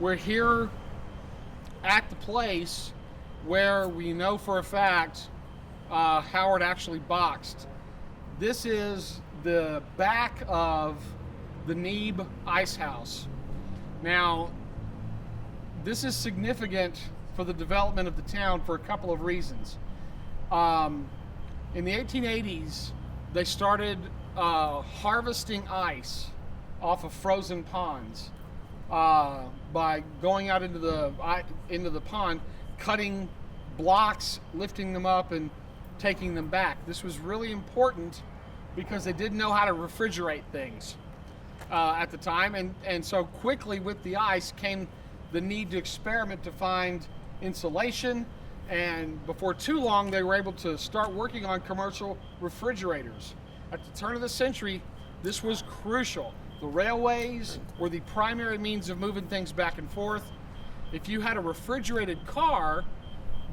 we're here at the place where we know for a fact Howard actually boxed. This is the back of the Neeb Ice House. Now, this is significant for the development of the town for a couple of reasons. In the 1880s, they started harvesting ice off of frozen ponds by going out into the pond, cutting blocks, lifting them up, and taking them back. This was really important because they didn't know how to refrigerate things at the time, and so quickly with the ice came the need to experiment to find insulation, and before too long they were able to start working on commercial refrigerators. At the turn of the century, this was crucial. The railways were the primary means of moving things back and forth. If you had a refrigerated car,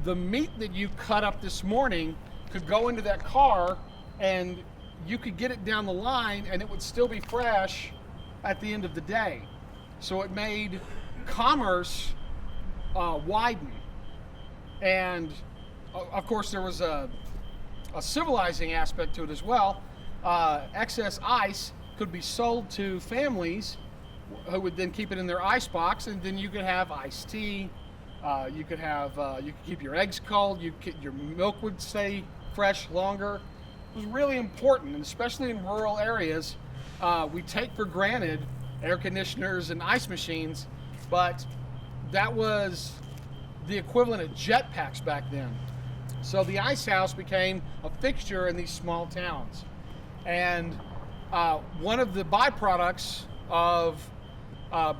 the meat that you cut up this morning could go into that car and you could get it down the line and it would still be fresh at the end of the day. So it made commerce widen. And of course there was a civilizing aspect to it as well. Excess ice could be sold to families who would then keep it in their ice box, and then you could have iced tea. You could keep your eggs cold. Your milk would stay fresh longer. It was really important, and especially in rural areas, we take for granted air conditioners and ice machines, but that was the equivalent of jet packs back then. So the ice house became a fixture in these small towns. And one of the byproducts of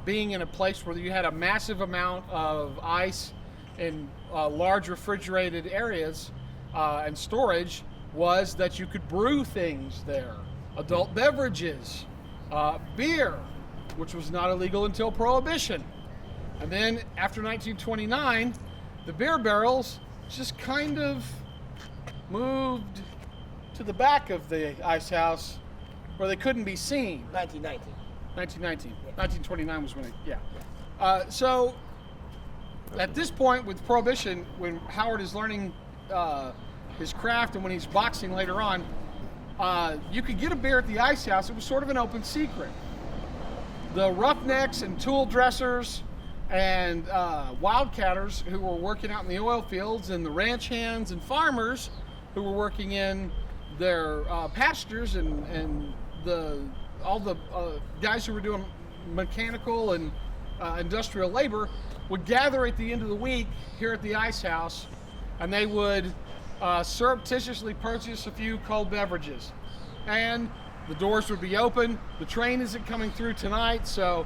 being in a place where you had a massive amount of ice in large refrigerated areas and storage was that you could brew things there. Adult beverages, beer, which was not illegal until Prohibition. And then after 1929, the beer barrels just kind of moved to the back of the ice house where they couldn't be seen. 1919. 1919. Yeah. 1929 was when it, yeah. So at this point with Prohibition, when Howard is learning his craft and when he's boxing later on, you could get a beer at the ice house. It was sort of an open secret. The roughnecks and tool dressers and wildcatters who were working out in the oil fields, and the ranch hands and farmers who were working in their pastures, and all the guys who were doing mechanical and industrial labor would gather at the end of the week here at the ice house, and they would surreptitiously purchase a few cold beverages. And the doors would be open. The train isn't coming through tonight, so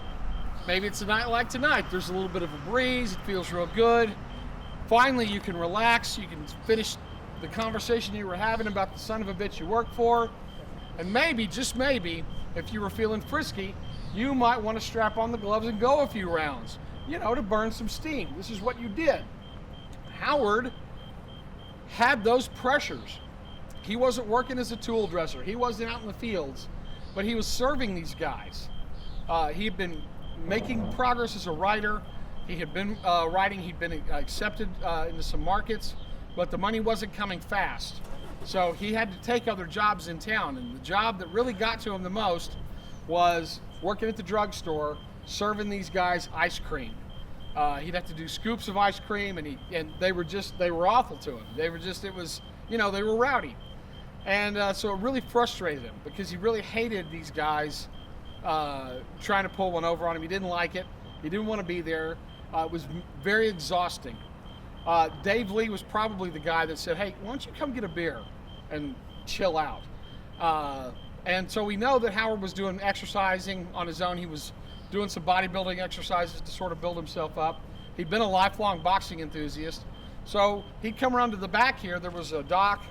maybe it's a night like tonight. There's a little bit of a breeze. It feels real good. Finally, you can relax. You can finish the conversation you were having about the son of a bitch you work for. And maybe, just maybe, if you were feeling frisky, you might want to strap on the gloves and go a few rounds, to burn some steam. This is what you did. Howard had those pressures. He wasn't working as a tool dresser. He wasn't out in the fields, but he was serving these guys. He had been making progress as a writer. He had been writing. He'd been accepted into some markets, but the money wasn't coming fast. So he had to take other jobs in town, and the job that really got to him the most was working at the drugstore, serving these guys ice cream. He'd have to do scoops of ice cream, and they were awful to him. They were rowdy. And so it really frustrated him because he really hated these guys trying to pull one over on him. He didn't like it. He didn't want to be there. It was very exhausting. Dave Lee was probably the guy that said, hey, why don't you come get a beer and chill out? And so we know that Howard was doing exercising on his own. He was doing some bodybuilding exercises to sort of build himself up. He'd been a lifelong boxing enthusiast. So he'd come around to the back here. There was a dock,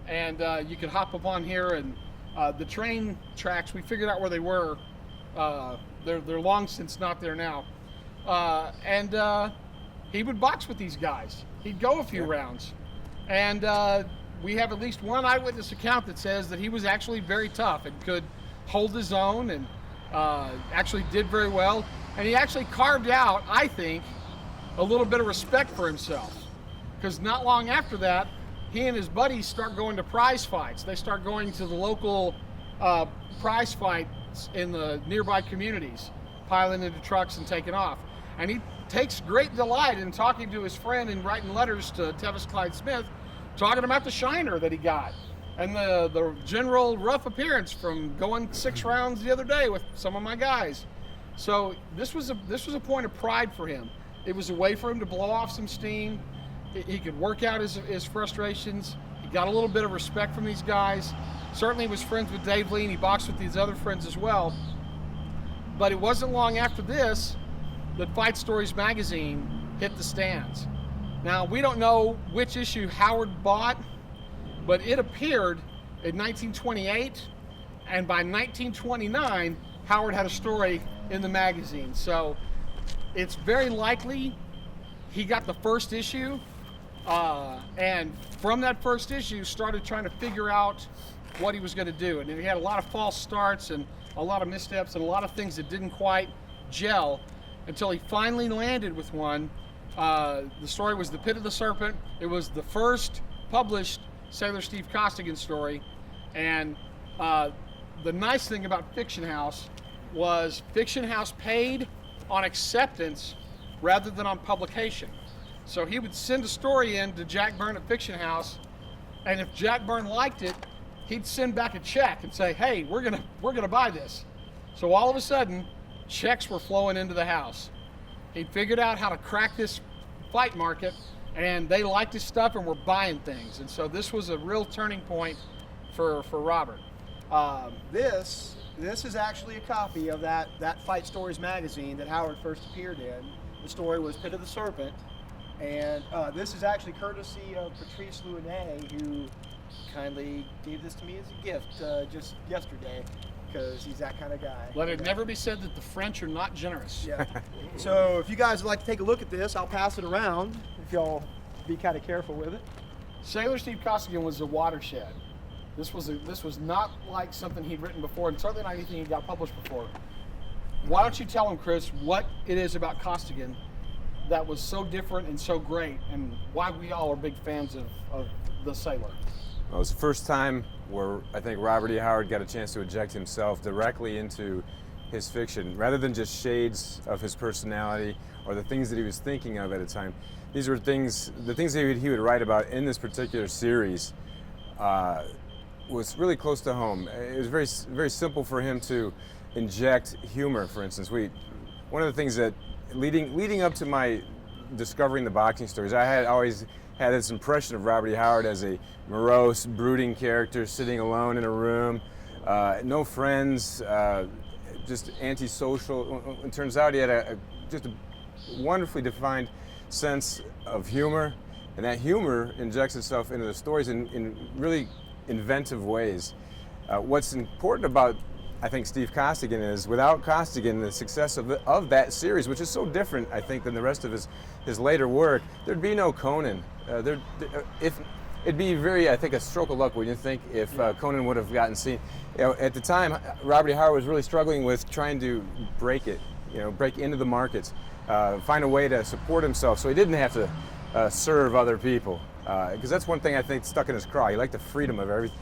and you could hop up on here, and the train tracks, we figured out where they were. They're long since not there now. And he would box with these guys. He'd go a few rounds. And we have at least one eyewitness account that says that he was actually very tough and could hold his own, and actually did very well. And he actually carved out, I think, a little bit of respect for himself. Because not long after that, he and his buddies start going to prize fights. They start going to the local prize fights in the nearby communities, piling into trucks and taking off. And he takes great delight in talking to his friend and writing letters to Tevis Clyde Smith, talking about the shiner that he got and the general rough appearance from going 6 rounds the other day with some of my guys. So this was a point of pride for him. It was a way for him to blow off some steam. He could work out his frustrations. He got a little bit of respect from these guys. Certainly was friends with Dave Lee, and he boxed with these other friends as well. But it wasn't long after this that Fight Stories magazine hit the stands. Now, we don't know which issue Howard bought, but it appeared in 1928, and by 1929, Howard had a story in the magazine. So it's very likely he got the first issue, and from that first issue started trying to figure out what he was going to do. And he had a lot of false starts and a lot of missteps and a lot of things that didn't quite gel until he finally landed with one. The story was The Pit of the Serpent. It was the first published Sailor Steve Costigan story. And the nice thing about Fiction House was Fiction House paid on acceptance rather than on publication. So he would send a story in to Jack Byrne at Fiction House, and if Jack Byrne liked it, he'd send back a check and say, hey, we're gonna buy this. So all of a sudden, checks were flowing into the house. He'd figured out how to crack this fight market, and they liked his stuff and were buying things. And so this was a real turning point for Robert. This is actually a copy of that Fight Stories magazine that Howard first appeared in. The story was Pit of the Serpent, and this is actually courtesy of Patrice Louinet, who kindly gave this to me as a gift just yesterday, because he's that kind of guy. Let it never be said that the French are not generous. Yeah. So if you guys would like to take a look at this, I'll pass it around if y'all be kind of careful with it. Sailor Steve Costigan was a watershed. This was not like something he'd written before, and certainly not anything he got published before. Why don't you tell him, Chris, what it is about Costigan that was so different and so great, and why we all are big fans of the Sailor? Well, it was the first time where I think Robert E. Howard got a chance to inject himself directly into his fiction, rather than just shades of his personality or the things that he was thinking of at a time. These were the things that he would write about in this particular series was really close to home. It was very, very simple for him to inject humor, for instance. One of the things that, leading up to my discovering the boxing stories, I had always had this impression of Robert E. Howard as a morose, brooding character sitting alone in a room, no friends, just antisocial. It turns out he had just a wonderfully defined sense of humor, and that humor injects itself into the stories in really inventive ways. What's important about, I think, Steve Costigan is, without Costigan, the success of that series, which is so different, I think, than the rest of his later work, there'd be no Conan. It'd be very, I think, a stroke of luck, wouldn't you think, if Conan would have gotten seen. At the time, Robert E. Howard was really struggling with trying to break into the markets, find a way to support himself so he didn't have to serve other people. Because that's one thing I think stuck in his craw. He liked the freedom of everything.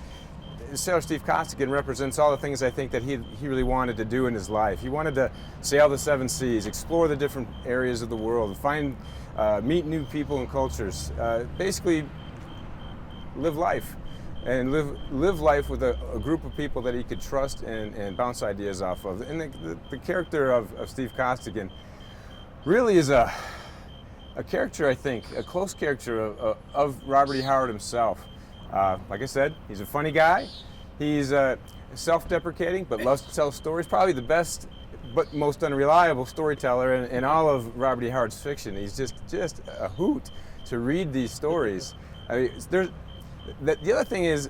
Sailor Steve Costigan represents all the things I think that he really wanted to do in his life. He wanted to sail the 7 seas, explore the different areas of the world, meet new people and cultures, basically live life, and live life with a group of people that he could trust and bounce ideas off of. And the character of Steve Costigan really is a character, I think, a close character of Robert E. Howard himself. Like I said, he's a funny guy. He's self-deprecating, but loves to tell stories. Probably the best, but most unreliable storyteller in all of Robert E. Howard's fiction. He's just a hoot to read these stories. I mean, the other thing is,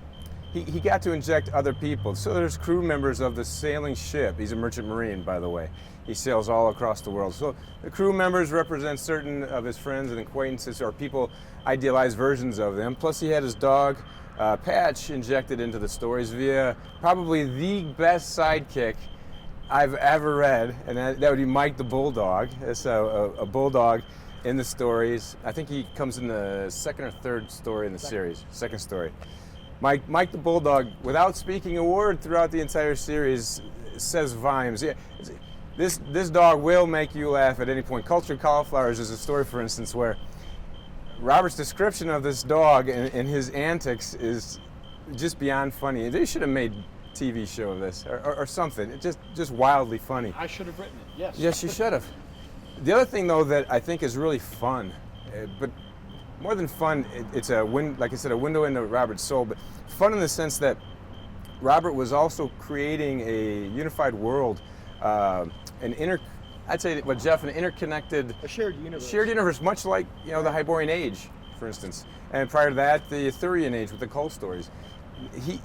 he got to inject other people. So there's crew members of the sailing ship. He's a merchant marine, by the way. He sails all across the world. So the crew members represent certain of his friends and acquaintances, or people, idealized versions of them. Plus he had his dog, Patch, injected into the stories via probably the best sidekick I've ever read, and that would be Mike the Bulldog. It's a bulldog in the stories. I think he comes in the second or third story in the series. Second story. Mike the Bulldog, without speaking a word throughout the entire series, says volumes. Yeah, this dog will make you laugh at any point. Cultured Cauliflowers is a story, for instance, where Robert's description of this dog and his antics is just beyond funny. They should have made a TV show of this or something. It's just wildly funny. I should have written it, yes. Yes, you should have. The other thing, though, that I think is really fun, but more than fun, it's like I said, a window into Robert's soul, but fun in the sense that Robert was also creating a unified world, I'd say, Jeff, an interconnected, A shared universe. shared universe, much like the Hyborian Age, for instance, and prior to that, the Arthurian Age with the Cole stories.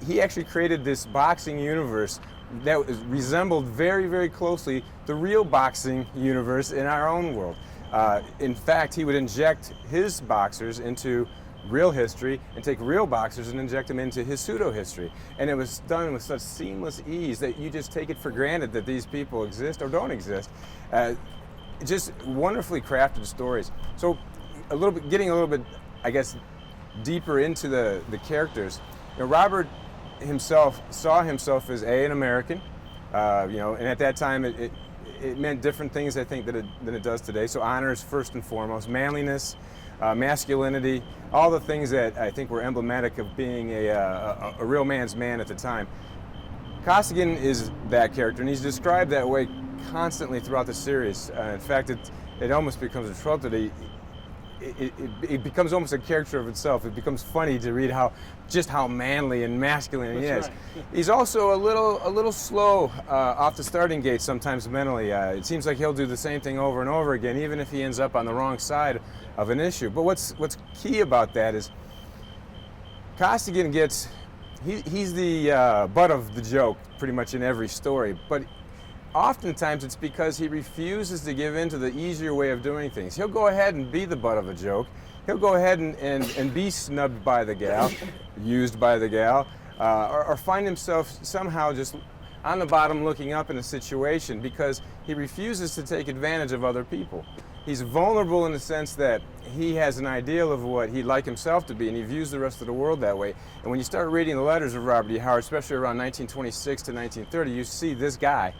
He actually created this boxing universe that resembled very, very closely the real boxing universe in our own world. In fact, he would inject his boxers into real history and take real boxers and inject them into his pseudo-history. And it was done with such seamless ease that you just take it for granted that these people exist or don't exist. Just wonderfully crafted stories. So getting a little bit, I guess, deeper into the characters. Robert himself saw himself as an American, and at that time it meant different things, I think, than it does today. So honor is first and foremost, manliness, masculinity, all the things that I think were emblematic of being a real man's man at the time. Costigan is that character, and he's described that way constantly throughout the series. In fact, it almost becomes a trope that it becomes almost a character of itself. It becomes funny to read how manly and masculine he is. Right. He's also a little slow off the starting gate sometimes mentally. It seems like he'll do the same thing over and over again, even if he ends up on the wrong side of an issue. But what's key about that is Costigan he's the butt of the joke pretty much in every story, but oftentimes it's because he refuses to give in to the easier way of doing things. He'll go ahead and be the butt of a joke. He'll go ahead and be snubbed by the gal, used by the gal, or find himself somehow just on the bottom looking up in a situation because he refuses to take advantage of other people. He's vulnerable in the sense that he has an ideal of what he'd like himself to be, and he views the rest of the world that way. And when you start reading the letters of Robert E. Howard, especially around 1926 to 1930, you see this guy.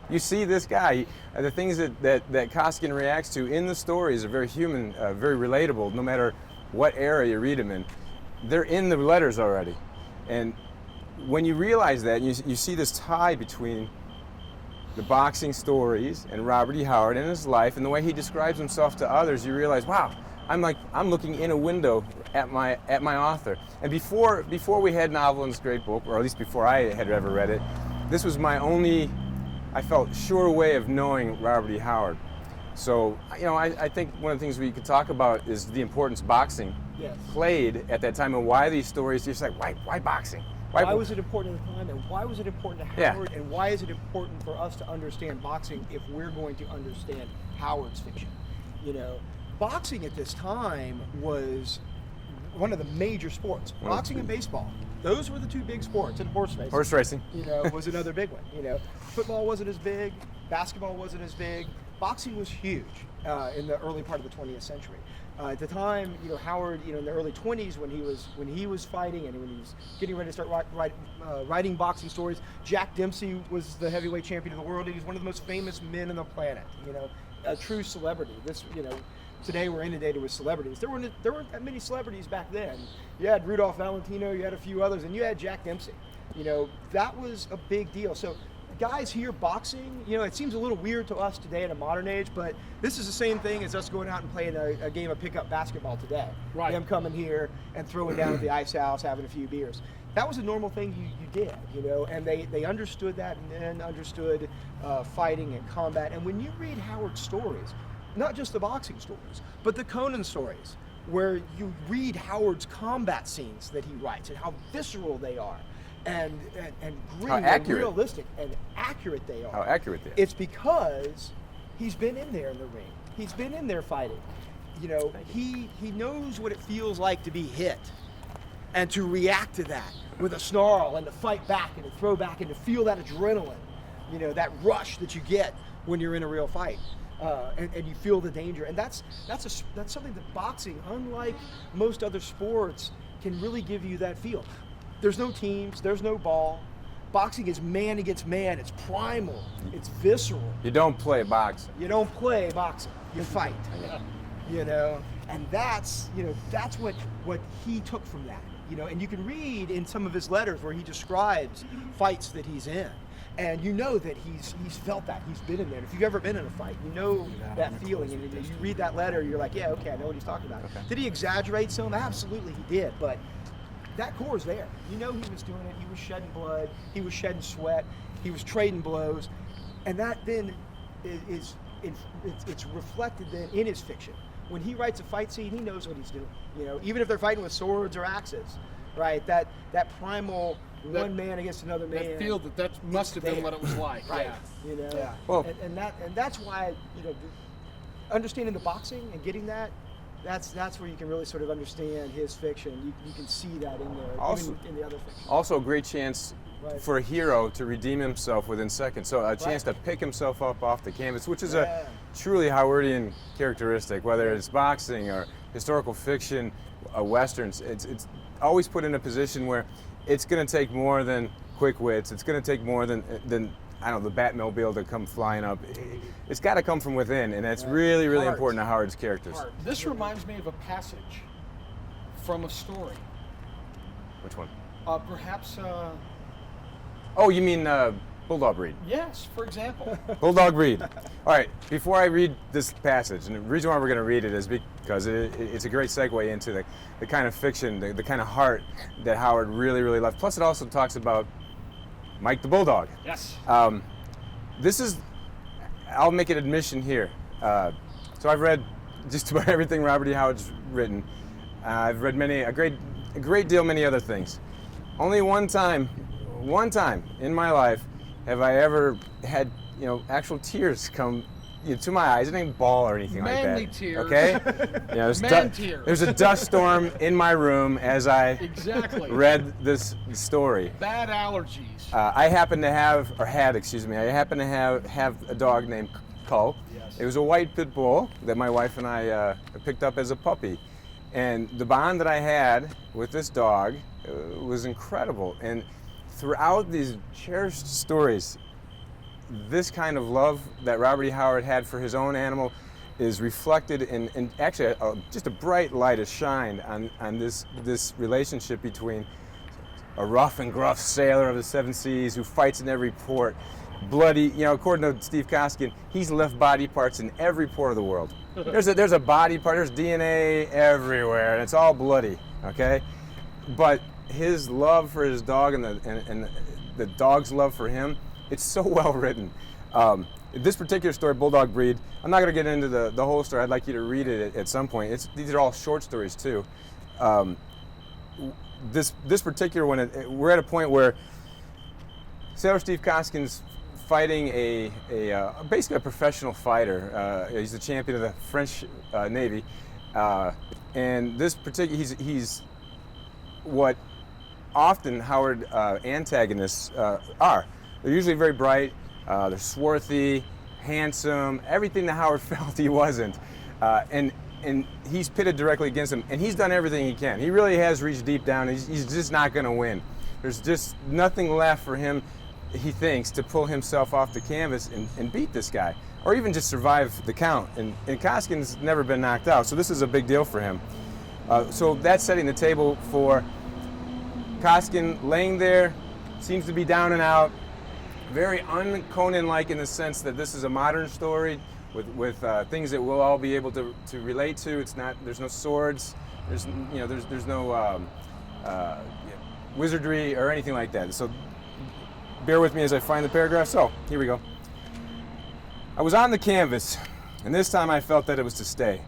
The things that Costigan reacts to in the stories are very human, very relatable, no matter what era you read them in. They're in the letters already. And when you realize that, you see this tie between the boxing stories and Robert E. Howard and his life and the way he describes himself to others, you realize, wow, I'm looking in a window at my author. And before we had Novel in this great book, or at least before I had ever read it, this was my only, I felt, sure way of knowing Robert E. Howard. So, I think one of the things we could talk about is the importance boxing played at that time and why these stories, just like, why boxing? Why was it important at the time, and why was it important to Howard, and why is it important for us to understand boxing if we're going to understand Howard's fiction? Boxing at this time was one of the major sports. Boxing and baseball. Those were the two big sports, and horse racing. Horse racing. Was another big one. Football wasn't as big, basketball wasn't as big. Boxing was huge in the early part of the 20th century. At the time, Howard, in the early 20s, when he was fighting and when he was getting ready to start writing boxing stories, Jack Dempsey was the heavyweight champion of the world. He was one of the most famous men on the planet. A true celebrity. Today we're inundated with celebrities. There weren't that many celebrities back then. You had Rudolph Valentino, you had a few others, and you had Jack Dempsey. That was a big deal. So guys here boxing, it seems a little weird to us today in a modern age, but this is the same thing as us going out and playing a game of pickup basketball today. Right. Them coming here and throwing down at the ice house, having a few beers. That was a normal thing you did, and they understood that and then understood fighting and combat. And when you read Howard's stories, not just the boxing stories, but the Conan stories, where you read Howard's combat scenes that he writes and how visceral they are. And gritty and realistic and accurate they are. How accurate they are. It's because he's been in there in the ring. He's been in there fighting. He knows what it feels like to be hit and to react to that with a snarl and to fight back and to throw back and to feel that adrenaline. you know, that rush that you get when you're in a real fight. And you feel the danger, and that's something that boxing, unlike most other sports, can really give you that feel. There's no teams, there's no ball. Boxing is man against man. It's primal. It's visceral. You don't play boxing. You don't play boxing. You fight. You know, and that's what he took from that. You know, and you can read in some of his letters where he describes fights that he's in. And you know that he's felt that. He's been in there. If you've ever been in a fight, you know that feeling. And you read that letter, you're like, yeah, okay, I know what he's talking about. Okay. Did he exaggerate some? Absolutely he did. But that core is there. You know he was doing it. He was shedding blood. He was shedding sweat. He was trading blows. And that then it's reflected then in his fiction. When he writes a fight scene, he knows what he's doing. You know, even if they're fighting with swords or axes, right? That primal one man against another man. That feel that must have been what it was like. Right. Yeah. You know. Yeah. Well, and that's why, you know, understanding the boxing and getting that, that's where you can really sort of understand his fiction. You can see that in there, also, even in the other fiction. Also, a great chance for a hero to redeem himself within seconds. So a chance to pick himself up off the canvas, which is a truly Howardian characteristic, whether it's boxing or historical fiction, westerns. It's always put in a position where it's going to take more than quick wits. It's going to take more than I don't know, the Batmobile to come flying up. It's got to come from within, and that's really important to Howard's characters. This reminds me of a passage from a story. Which one? Perhaps. Oh, you mean Bulldog Breed? Yes, for example. Bulldog Breed. All right, before I read this passage, and the reason why we're going to read it is because it's a great segue into the kind of fiction, the kind of heart that Howard really loved. Plus, it also talks about Mike the Bulldog. Yes. This is, I'll make an admission here. So I've read just about everything Robert E. Howard's written. I've read a great deal many other things. Only one time in my life have I ever had, you know, actual tears come to my eyes. It ain't bawl or anything like that. Manly tears. Okay? Yeah, Tears. There's a dust storm in my room as I read this story. Bad allergies. I happen to have a dog named Cull. Yes. It was a white pit bull that my wife and I picked up as a puppy. And the bond that I had with this dog was incredible. And throughout these cherished stories, this kind of love that Robert E. Howard had for his own animal is reflected in actually just a bright light is shined on this relationship between a rough and gruff sailor of the seven seas who fights in every port, bloody, you know, according to Steve Koskinen, he's left body parts in every port of the world. There's a body part, there's DNA everywhere, and it's all bloody, okay? But his love for his dog and the dog's love for him, it's so well written. This particular story, Bulldog Breed, I'm not going to get into the whole story. I'd like you to read it at some point. These are all short stories too. This particular one, we're at a point where Sailor Steve Koskin's fighting basically a professional fighter. He's the champion of the French Navy, and this particular he's what often Howard antagonists are. They're usually very bright, they're swarthy, handsome, everything that Howard felt he wasn't. And he's pitted directly against him, and he's done everything he can. He really has reached deep down, and he's just not going to win. There's just nothing left for him, he thinks, to pull himself off the canvas and beat this guy, or even just survive the count. And Koskin's never been knocked out, so this is a big deal for him. So that's setting the table for Koskin laying there, seems to be down and out, very un-Conan-like in the sense that this is a modern story with things that we'll all be able to relate to. There's no swords, there's no wizardry or anything like that. So bear with me as I find the paragraph. So here we go. I was on the canvas, and this time I felt that it was to stay.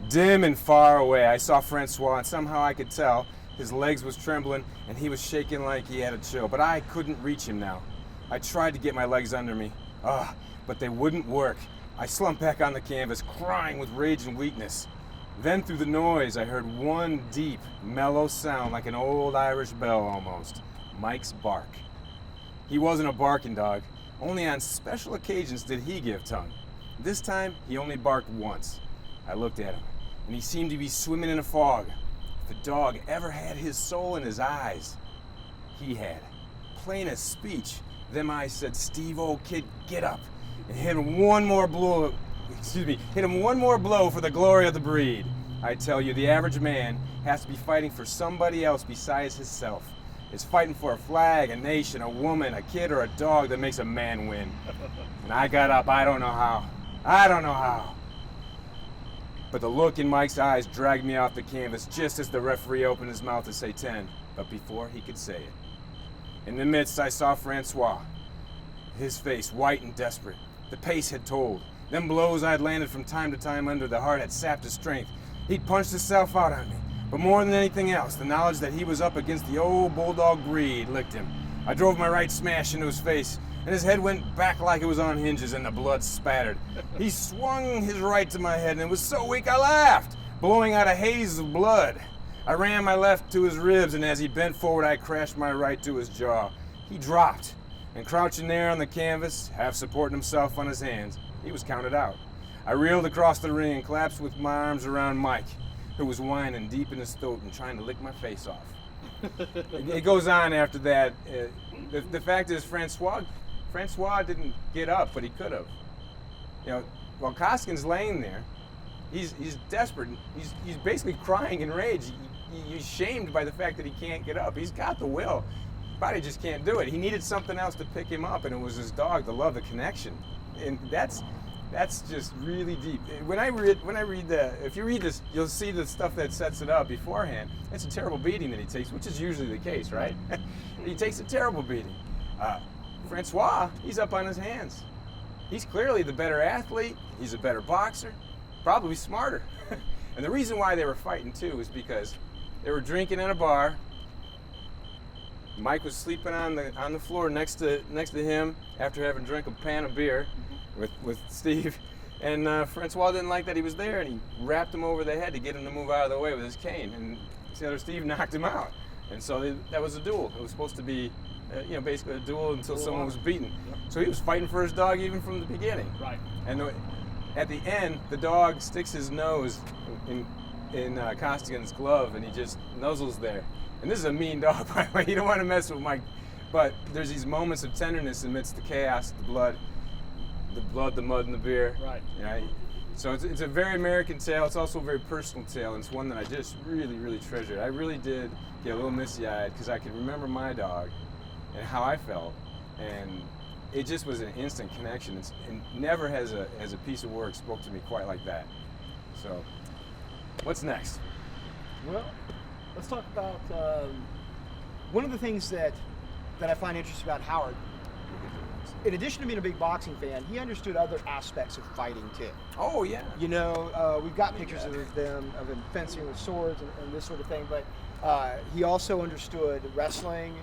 Dim and far away, I saw Francois, and somehow I could tell his legs was trembling, and he was shaking like he had a chill, but I couldn't reach him now. I tried to get my legs under me, but they wouldn't work. I slumped back on the canvas, crying with rage and weakness. Then through the noise, I heard one deep, mellow sound like an old Irish bell almost. Mike's bark. He wasn't a barking dog. Only on special occasions did he give tongue. This time, he only barked once. I looked at him, and he seemed to be swimming in a fog. If a dog ever had his soul in his eyes, he had. Plain as speech, them eyes said, "Steve, old kid, get up," and hit him one more blow. Hit him one more blow for the glory of the breed. I tell you, the average man has to be fighting for somebody else besides himself. It's fighting for a flag, a nation, a woman, a kid, or a dog that makes a man win. And I got up. I don't know how. But the look in Mike's eyes dragged me off the canvas just as the referee opened his mouth to say 10, but before he could say it. In the midst, I saw Francois, his face white and desperate. The pace had told. Them blows I'd landed from time to time under the heart had sapped his strength. He'd punched himself out on me. But more than anything else, the knowledge that he was up against the old bulldog breed licked him. I drove my right smash into his face, and his head went back like it was on hinges, and the blood spattered. He swung his right to my head, and it was so weak I laughed, blowing out a haze of blood. I ran my left to his ribs, and as he bent forward, I crashed my right to his jaw. He dropped, and crouching there on the canvas, half supporting himself on his hands, he was counted out. I reeled across the ring and collapsed with my arms around Mike, who was whining deep in his throat and trying to lick my face off. It goes on after that. The fact is, Francois didn't get up, but he could have. You know, while Koskins laying there, he's desperate. He's basically crying in rage. He's shamed by the fact that he can't get up. He's got the will. His body just can't do it. He needed something else to pick him up, and it was his dog, the love, the connection. And that's just really deep. When I read if you read this, you'll see the stuff that sets it up beforehand. It's a terrible beating that he takes, which is usually the case, right? He takes a terrible beating. Francois, he's up on his hands. He's clearly the better athlete. He's a better boxer, probably smarter. And the reason why they were fighting too is because they were drinking at a bar. Mike was sleeping on the floor next to him after having drank a pan of beer with Steve, and Francois didn't like that he was there, and he rapped him over the head to get him to move out of the way with his cane, and the other Steve knocked him out, and so that was a duel. It was supposed to be, basically a duel until someone was beaten. Yep. So he was fighting for his dog even from the beginning. Right. And at the end, the dog sticks his nose in Costigan's glove, and he just nuzzles there. And this is a mean dog, by the way. You don't want to mess with Mike. But there's these moments of tenderness amidst the chaos, the blood, the mud, and the beer. Right. So it's a very American tale. It's also a very personal tale, and it's one that I just really, really treasured. I really did get a little misty-eyed because I could remember my dog and how I felt, and it just was an instant connection. And never has a piece of work spoke to me quite like that. So, what's next? Well, let's talk about one of the things that I find interesting about Howard. In addition to being a big boxing fan, he understood other aspects of fighting too. Oh yeah. We've got pictures of him fencing with swords and this sort of thing. But he also understood wrestling.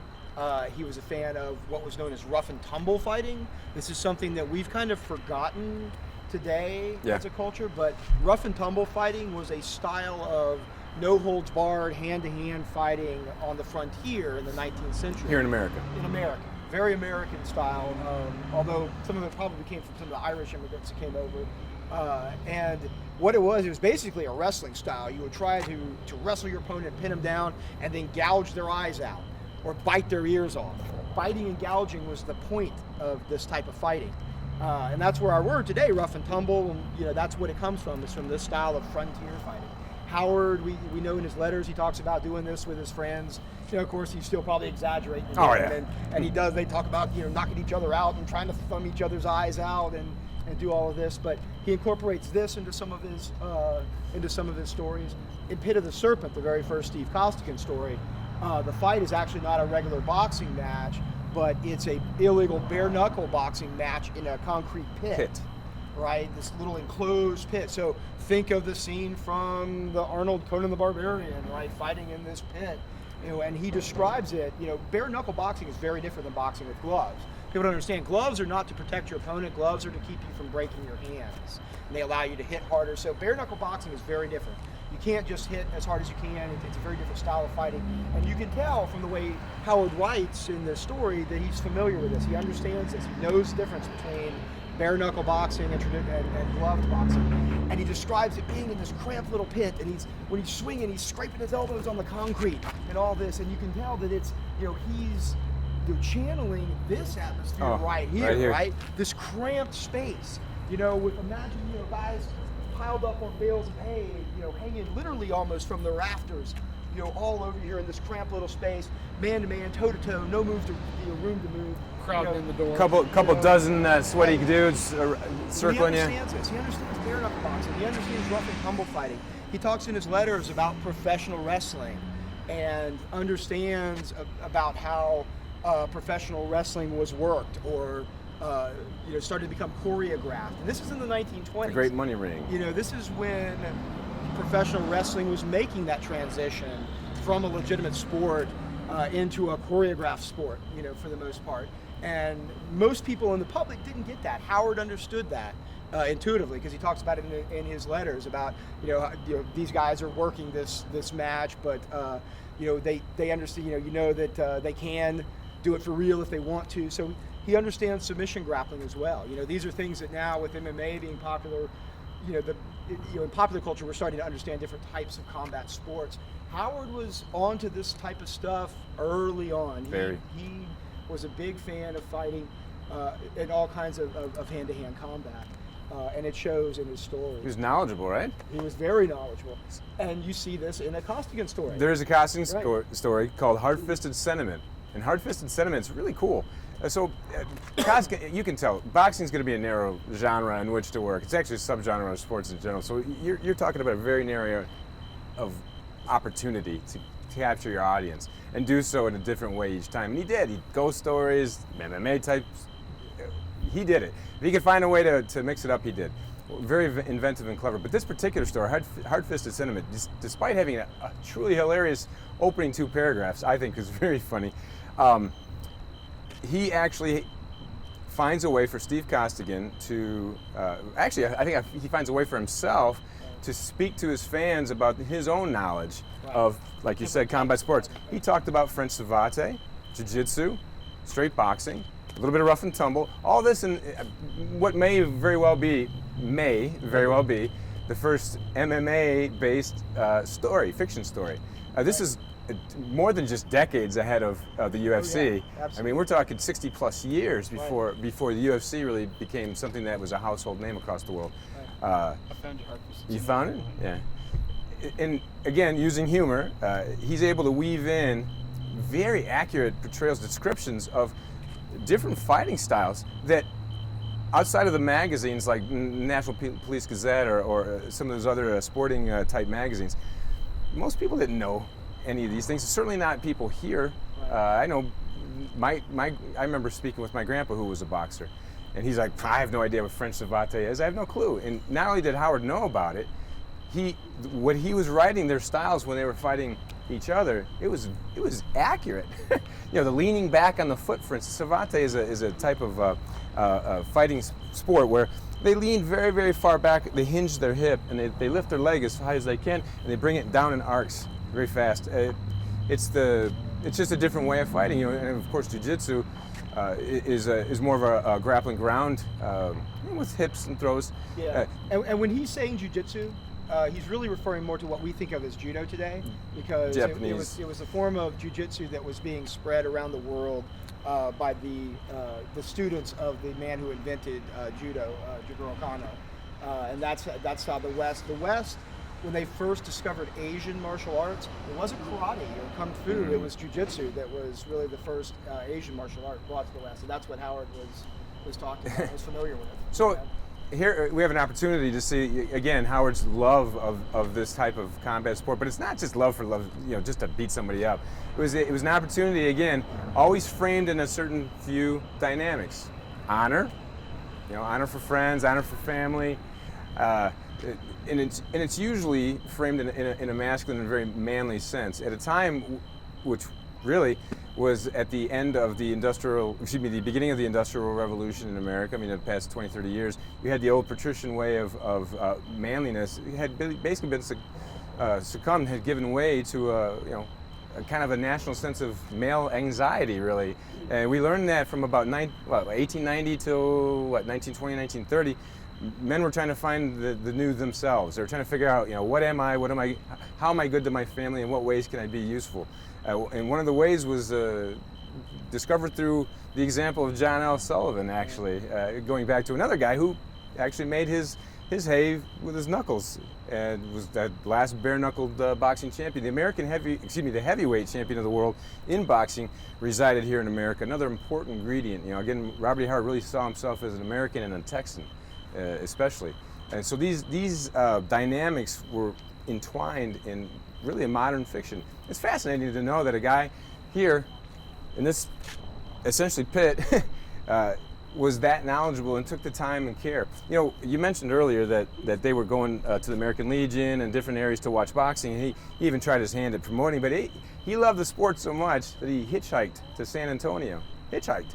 He was a fan of what was known as rough and tumble fighting. This is something that we've kind of forgotten today as a culture. But rough and tumble fighting was a style of no holds barred, hand-to-hand fighting on the frontier in the 19th century. Here in America. In America. Very American style, although some of it probably came from some of the Irish immigrants that came over. And what it was basically a wrestling style. You would try to wrestle your opponent, pin them down, and then gouge their eyes out or bite their ears off. Biting and gouging was the point of this type of fighting. And that's where our word today, rough and tumble, that's what it comes from. It's from this style of frontier fighting. Howard, we know in his letters he talks about doing this with his friends. Of course, he's still probably exaggerating. And he does. They talk about knocking each other out and trying to thumb each other's eyes out and do all of this. But he incorporates this into some of his stories. In Pit of the Serpent, the very first Steve Costigan story, the fight is actually not a regular boxing match, but it's a illegal bare knuckle boxing match in a concrete pit. Right, this little enclosed pit. So think of the scene from the Arnold Conan the Barbarian, right, fighting in this pit. And he describes it. Bare knuckle boxing is very different than boxing with gloves. People don't understand. Gloves are not to protect your opponent. Gloves are to keep you from breaking your hands, and they allow you to hit harder. So bare knuckle boxing is very different. You can't just hit as hard as you can. It's a very different style of fighting. And you can tell from the way Howard writes in the story that he's familiar with this. He understands this. He knows the difference between bare knuckle boxing and gloved boxing. And he describes it being in this cramped little pit, and when he's swinging, he's scraping his elbows on the concrete and all this. And you can tell that it's, he's channeling this atmosphere right here, right? This cramped space, with imagine, guys piled up on bales of hay, hanging literally almost from the rafters, all over here in this cramped little space, man to man, toe to toe, no room to move. Crowding in the door. Couple dozen sweaty dudes circling you. He understands this. He understands bare knuckle boxing. He understands rough and tumble fighting. He talks in his letters about professional wrestling, and understands about how professional wrestling was worked, or started to become choreographed. And this is in the 1920s. A great money ring. This is when professional wrestling was making that transition from a legitimate sport into a choreographed sport, for the most part. And most people in the public didn't get that. Howard understood that intuitively, because he talks about it in his letters about, these guys are working this match, but they understand, that they can do it for real if they want to. So he understands submission grappling as well. These are things that now, with MMA being popular, in popular culture, we're starting to understand different types of combat sports. Howard was onto this type of stuff early on. He was a big fan of fighting in all kinds of hand-to-hand combat, and it shows in his story. He was knowledgeable, right? He was very knowledgeable, and you see this in a Costigan story. There's a Costigan story called Hard-Fisted Sentiment, and Hard-Fisted Sentiment is really cool. Costigan, you can tell, boxing's going to be a narrow genre in which to work. It's actually a subgenre of sports in general. So you're talking about a very narrow of opportunity to capture your audience, and do so in a different way each time. And he did. Ghost stories, MMA types. He did it. If he could find a way to mix it up, he did. Very inventive and clever. But this particular story, Hard-Fisted Sentiment, despite having a truly hilarious opening 2 paragraphs, I think is very funny. He actually finds a way for Steve Costigan to, I think he finds a way for himself to speak to his fans about his own knowledge of, like you said, combat sports. He talked about French savate, jiu-jitsu, straight boxing, a little bit of rough and tumble, all this in what may very well be the first MMA-based fiction story. This is more than just decades ahead of the UFC. I mean, we're talking 60 plus years before the UFC really became something that was a household name across the world. I found Hard-Fisted. You found it? Yeah. And again, using humor, he's able to weave in very accurate portrayals, descriptions of different fighting styles that, outside of the magazines like National Police Gazette or some of those other sporting type magazines, most people didn't know any of these things. Certainly not people here. I know I remember speaking with my grandpa, who was a boxer, and he's like, I have no idea what French savate is. I have no clue. And not only did Howard know about it, when he was writing their styles when they were fighting each other, it was accurate. The leaning back on the foot, for instance, savate is a type of fighting sport where they lean very, very far back, they hinge their hip, and they lift their leg as high as they can, and they bring it down in arcs very fast. It's just a different way of fighting, and of course jiu-jitsu is more of a grappling ground with hips and throws. Yeah, and when he's saying jiu-jitsu, he's really referring more to what we think of as judo today, because it was a form of jiu-jitsu that was being spread around the world by the students of the man who invented judo, Jigoro Kano, and that's how the West, when they first discovered Asian martial arts, it wasn't karate or kung fu, it was jiu-jitsu that was really the first Asian martial art brought to the West, and that's what Howard was talking about, was familiar with. So here we have an opportunity to see, again, Howard's love of this type of combat sport, but it's not just love for love, just to beat somebody up. It was an opportunity, again, always framed in a certain few dynamics. Honor, honor for friends, honor for family, and it's usually framed in a masculine and very manly sense. At a time which really was at the end of the beginning of the Industrial Revolution in America. I mean, in the past 20, 30 years, you had the old patrician way of manliness. It had basically been succumbed had given way to a kind of a national sense of male anxiety, really. And we learned that from about 1890 to 1920, 1930. Men were trying to find the new themselves. They were trying to figure out, what am I, how am I good to my family, and what ways can I be useful? And one of the ways was discovered through the example of John L. Sullivan, actually, going back to another guy who actually made his hay with his knuckles, and was that last bare-knuckled boxing champion. The heavyweight champion of the world in boxing resided here in America. Another important ingredient. Again, Robert E. Howard really saw himself as an American and a Texan, especially. And so these dynamics were entwined in really a modern fiction. It's fascinating to know that a guy here in this essentially pit was that knowledgeable and took the time and care. You mentioned earlier that they were going to the American Legion and different areas to watch boxing, and he even tried his hand at promoting, but he loved the sport so much that he hitchhiked to San Antonio. Hitchhiked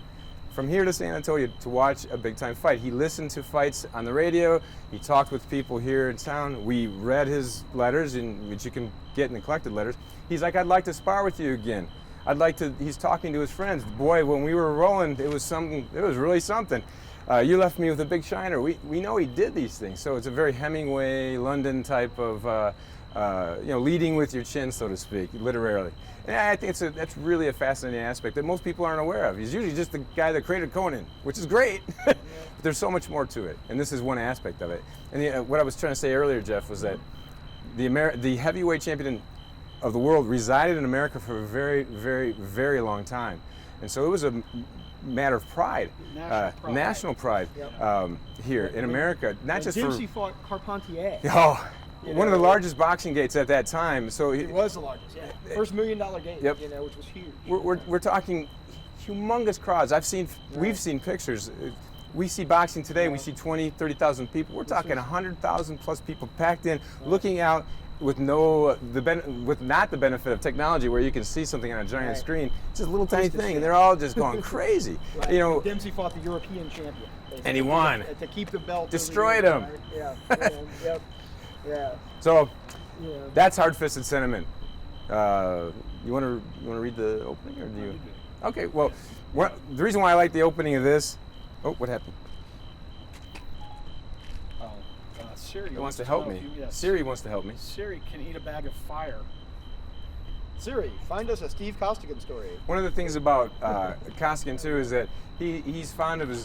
from here to San Antonio to watch a big-time fight. He listened to fights on the radio. He talked with people here in town. We read his letters, which you can get in the collected letters. He's like, I'd like to spar with you again. He's talking to his friends. Boy, when we were rolling, it was something. It was really something. You left me with a big shiner. We know he did these things. So it's a very Hemingway, London type of, leading with your chin, so to speak, literally. And I think that's really a fascinating aspect that most people aren't aware of. He's usually just the guy that created Conan, which is great, but there's so much more to it. And this is one aspect of it. And what I was trying to say earlier, Jeff, was that the heavyweight champion of the world resided in America for a very, very, very long time. And so it was a matter of pride, national pride here in America. Not just Dempsey fought Carpentier. Oh, one of the largest boxing gates at that time. So it was the largest, First $1 million gate, yep. Which was huge. We're talking humongous crowds. We've seen pictures. We see boxing today, we see 20, 30,000 people. We're talking 100,000 plus people packed in, looking out with not the benefit of technology where you can see something on a giant screen. It's just a little tiny thing, and they're all just going crazy. Right. Dempsey fought the European champion. And he won. To keep the belt. Destroyed him. Right? Yeah. So that's hard-fisted sentiment. You want to read the opening, or do you? Okay. Well, the reason why I like the opening of this. Oh, what happened? Siri wants to help me. Yes. Siri wants to help me. Siri can eat a bag of fire. Siri, find us a Steve Costigan story. One of the things about Costigan too is that he's fond of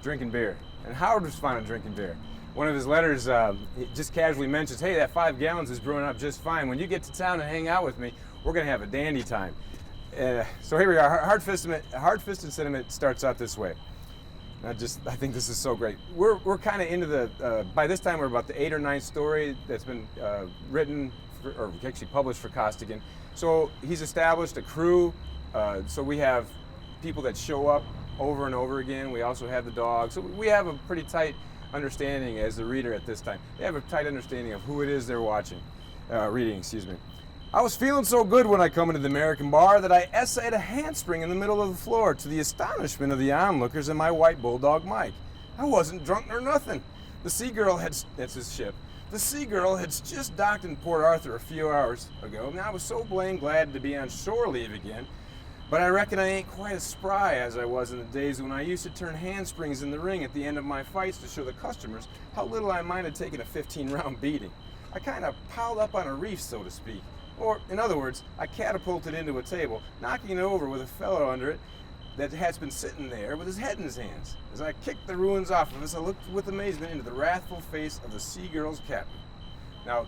drinking beer, and Howard was fond of drinking beer. One of his letters he just casually mentions, "Hey, that 5 gallons is brewing up just fine. When you get to town and hang out with me, we're gonna have a dandy time." So here we are. Hard-fisted sentiment starts out this way. I think this is so great. We're kind of into by this time we're about the 8th or 9th story that's been written or actually published for Costigan. So he's established a crew. So we have people that show up over and over again. We also have the dogs. So we have a pretty tight understanding as the reader at this time. They have a tight understanding of who it is they're reading. I was feeling so good when I come into the American bar that I essayed a handspring in the middle of the floor to the astonishment of the onlookers and my white bulldog Mike. I wasn't drunk nor nothing. That's his ship. The Sea-Girl had just docked in Port Arthur a few hours ago, and I was so blame glad to be on shore leave again. But I reckon I ain't quite as spry as I was in the days when I used to turn handsprings in the ring at the end of my fights to show the customers how little I minded taking a 15-round beating. I kind of piled up on a reef, so to speak. Or, in other words, I catapulted into a table, knocking it over with a fellow under it that has been sitting there with his head in his hands. As I kicked the ruins off of us, I looked with amazement into the wrathful face of the Sea-Girl's captain. Now,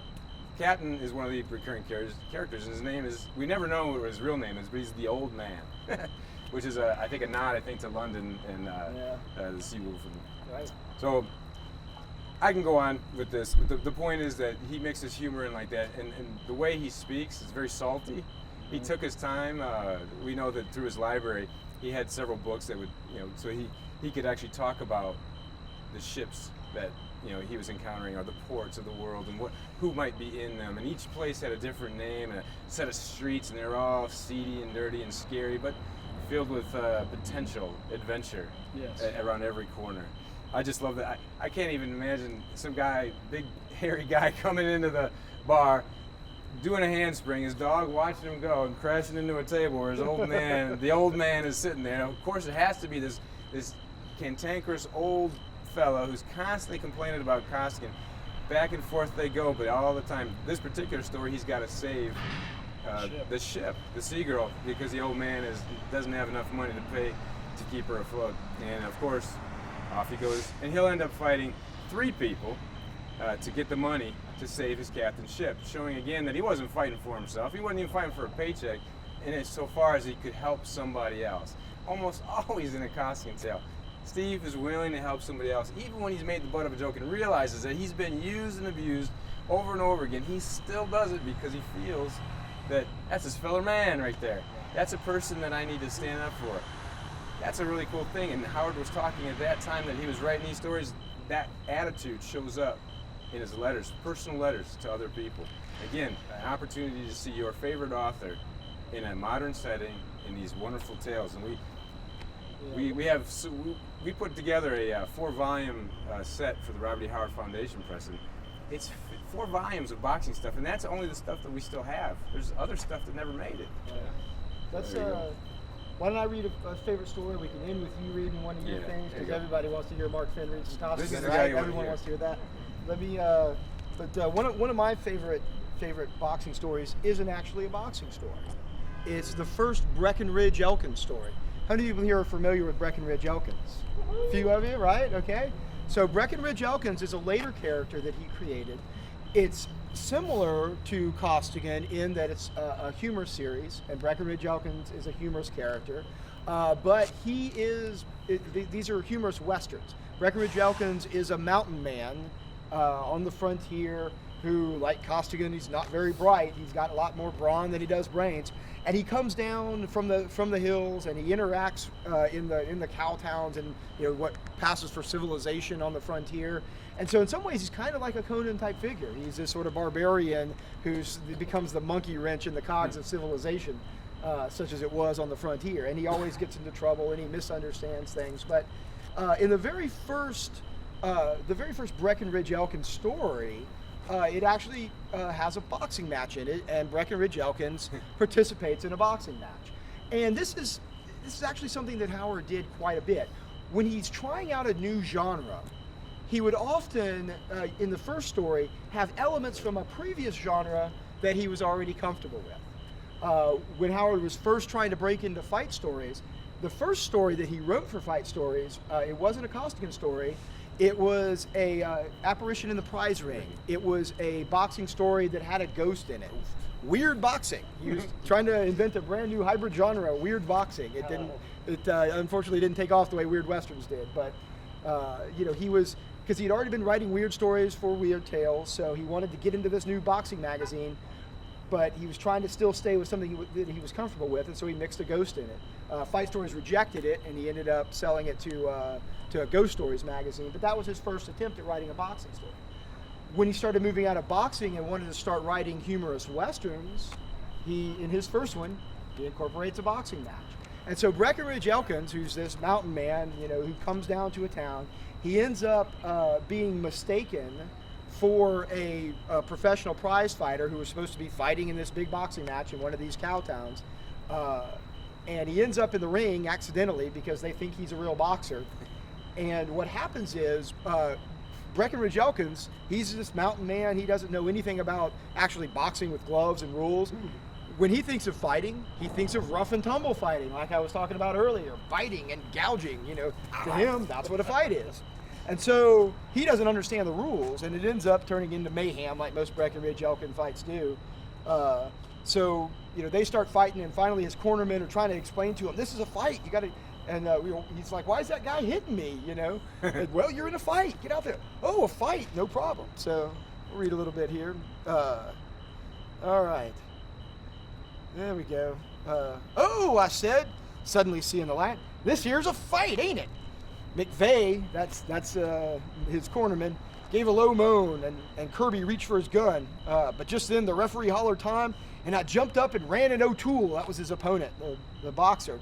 Captain is one of the recurring characters, and his name is, we never know what his real name is, but he's the Old Man, which is, I think, a nod, to London and the Sea Wolf. Right. So, I can go on with this, but the point is that he mixes humor in like that, and the way he speaks is very salty. He took his time. We know that through his library, he had several books that would, so he could actually talk about the ships that, he was encountering, or the ports of the world, and who might be in them. And each place had a different name, and a set of streets, and they're all seedy and dirty and scary, but filled with potential adventure around every corner. I just love that. I can't even imagine some guy, big hairy guy, coming into the bar, doing a handspring, his dog watching him go and crashing into a table where his old man, the old man is sitting there. Of course, it has to be this cantankerous old fellow who's constantly complaining about Costigan. Back and forth they go, but all the time. This particular story, he's got to save the ship, the Seagirl, because the old man doesn't have enough money to pay to keep her afloat. And of course, off he goes, and he'll end up fighting 3 people to get the money to save his captain's ship, showing again that he wasn't fighting for himself. He wasn't even fighting for a paycheck, and it's so far as he could help somebody else. Almost always in a Costigan tale, Steve is willing to help somebody else, even when he's made the butt of a joke and realizes that he's been used and abused over and over again. He still does it because he feels that that's his fellow man right there. That's a person that I need to stand up for. That's a really cool thing, and Howard was talking at that time that he was writing these stories. That attitude shows up in his letters, personal letters to other people. Again, an opportunity to see your favorite author in a modern setting in these wonderful tales. And we put together a 4-volume set for the Robert E. Howard Foundation Press. And it's 4 volumes of boxing stuff, and that's only the stuff that we still have. There's other stuff that never made it. Yeah. That's why don't I read a favorite story? We can end with you reading one of your things, because everybody wants to hear Mark Finn read his Costigan, right? Everyone wants to hear that. Let me. One of my favorite boxing stories isn't actually a boxing story. It's the first Breckinridge Elkins story. How many people here are familiar with Breckinridge Elkins? A few of you, right? Okay. So Breckinridge Elkins is a later character that he created. It's similar to Costigan in that it's a humor series, and Breckinridge Elkins is a humorous character, but these are humorous westerns. Breckinridge Elkins is a mountain man on the frontier who, like Costigan, he's not very bright. He's got a lot more brawn than he does brains, and he comes down from the hills and he interacts in the cow towns and what passes for civilization on the frontier. And so in some ways he's kind of like a Conan type figure. He's this sort of barbarian who becomes the monkey wrench in the cogs of civilization, such as it was on the frontier. And he always gets into trouble and he misunderstands things. But in the very first Breckinridge Elkins story, it actually has a boxing match in it, and Breckinridge Elkins participates in a boxing match. And this is actually something that Howard did quite a bit. When he's trying out a new genre, he would often, in the first story, have elements from a previous genre that he was already comfortable with. When Howard was first trying to break into fight stories, the first story that he wrote for fight stories, it wasn't a Costigan story. It was a apparition in the prize ring. It was a boxing story that had a ghost in it. Weird boxing. He was trying to invent a brand new hybrid genre, weird boxing. It didn't. It unfortunately didn't take off the way Weird Westerns did. But he was, because he'd already been writing weird stories for Weird Tales, so he wanted to get into this new boxing magazine. But he was trying to still stay with something that he was comfortable with, and so he mixed a ghost in it. Fight Stories rejected it, and he ended up selling it to a Ghost Stories magazine. But that was his first attempt at writing a boxing story. When he started moving out of boxing and wanted to start writing humorous westerns, in his first one, he incorporates a boxing match. And so Breckinridge Elkins, who's this mountain man, who comes down to a town, he ends up being mistaken for a professional prize fighter who was supposed to be fighting in this big boxing match in one of these cow towns. And he ends up in the ring accidentally because they think he's a real boxer. And what happens is Breckinridge Elkins, he's this mountain man. He doesn't know anything about actually boxing with gloves and rules. When he thinks of fighting, he thinks of rough and tumble fighting, like I was talking about earlier, biting and gouging. To him, that's what a fight is. And so he doesn't understand the rules, and it ends up turning into mayhem like most Breckinridge Elkins fights do. So they start fighting, and finally his cornermen are trying to explain to him, this is a fight, you got to. And he's like, why is that guy hitting me? And, well, you're in a fight. Get out there. Oh, a fight, no problem. So we'll read a little bit here. All right. There we go. I said, suddenly seeing the light, this here's a fight, ain't it? McVeigh, that's his cornerman, gave a low moan, and Kirby reached for his gun. But just then the referee hollered time, and I jumped up and ran at O'Toole. That was his opponent, the boxer.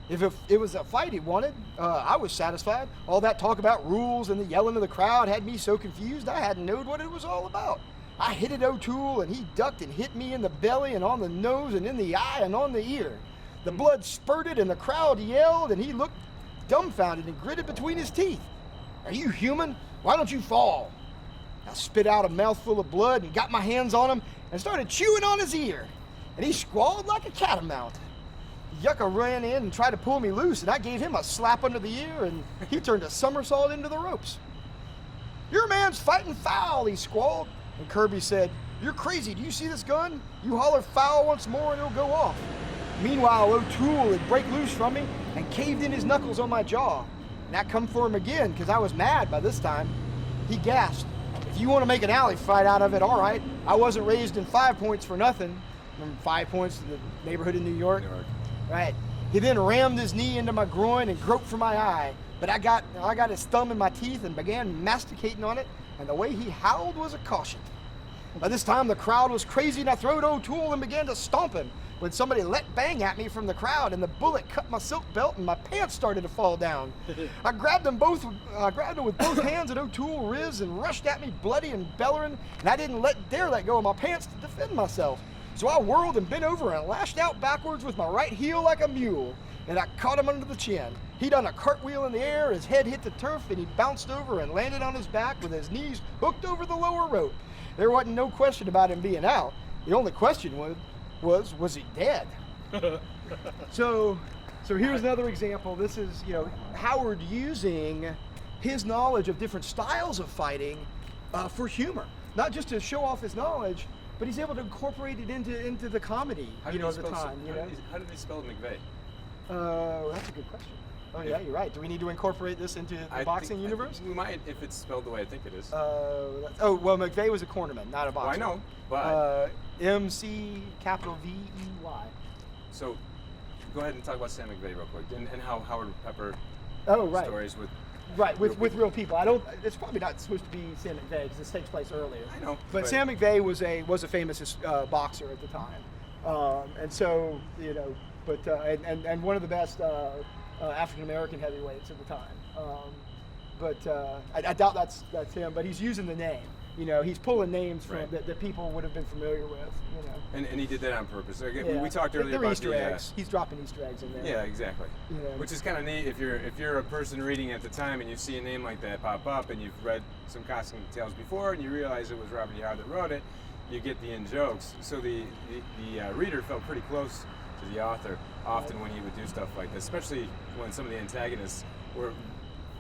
If it was a fight he wanted, I was satisfied. All that talk about rules and the yelling of the crowd had me so confused I hadn't known what it was all about. I hit at O'Toole, and he ducked and hit me in the belly and on the nose and in the eye and on the ear. The blood spurted, and the crowd yelled, and he looked dumbfounded and gritted between his teeth. Are you human? Why don't you fall? I spit out a mouthful of blood and got my hands on him and started chewing on his ear. And he squalled like a catamount. Yucca ran in and tried to pull me loose, and I gave him a slap under the ear, and he turned a somersault into the ropes. Your man's fighting foul, he squalled. And Kirby said, you're crazy. Do you see this gun? You holler foul once more and it'll go off. Meanwhile, O'Toole had break loose from me and caved in his knuckles on my jaw. And I come for him again because I was mad by this time. He gasped, if you want to make an alley fight out of it, all right. I wasn't raised in 5 Points for nothing. Remember 5 Points, the neighborhood in New York? Right. He then rammed his knee into my groin and groped for my eye. But I got his thumb in my teeth and began masticating on it, and the way he howled was a caution. By this time, the crowd was crazy, and I throwed O'Toole and began to stomp him when somebody let bang at me from the crowd, and the bullet cut my silk belt, and my pants started to fall down. I grabbed them with both hands at O'Toole Riz and rushed at me bloody and bellowing, and I didn't dare let go of my pants to defend myself. So I whirled and bent over and lashed out backwards with my right heel like a mule, and I caught him under the chin. He done a cartwheel in the air, his head hit the turf, and he bounced over and landed on his back with his knees hooked over the lower rope. There wasn't no question about him being out. The only question was he dead? So here's another example. This is, Howard using his knowledge of different styles of fighting for humor, not just to show off his knowledge, but he's able to incorporate it into the comedy, at the time. How did they spell McVeigh? That's a good question. Oh yeah, you're right. Do we need to incorporate this into the boxing universe? We might, if it's spelled the way I think it is. Well, McVeigh was a cornerman, not a boxer. Well, I know, but MC capital V-E-Y. So, go ahead and talk about Sam McVeigh real quick, and how Howard Pepper stories with. Right, with real people. It's probably not supposed to be Sam McVeigh because this takes place earlier. I know. But Sam McVeigh was a famous boxer at the time, and so but and one of the best African American heavyweights at the time. I doubt that's him. But he's using the name. He's pulling names from that people would have been familiar with. And he did that on purpose. We talked earlier about Easter eggs. He's dropping Easter eggs in there. Yeah, exactly. Which is kind of neat if you're a person reading at the time and you see a name like that pop up and you've read some costume tales before and you realize it was Robert E. Howard that wrote it. You get the in jokes. So the reader felt pretty close to the author often when he would do stuff like this, especially when some of the antagonists were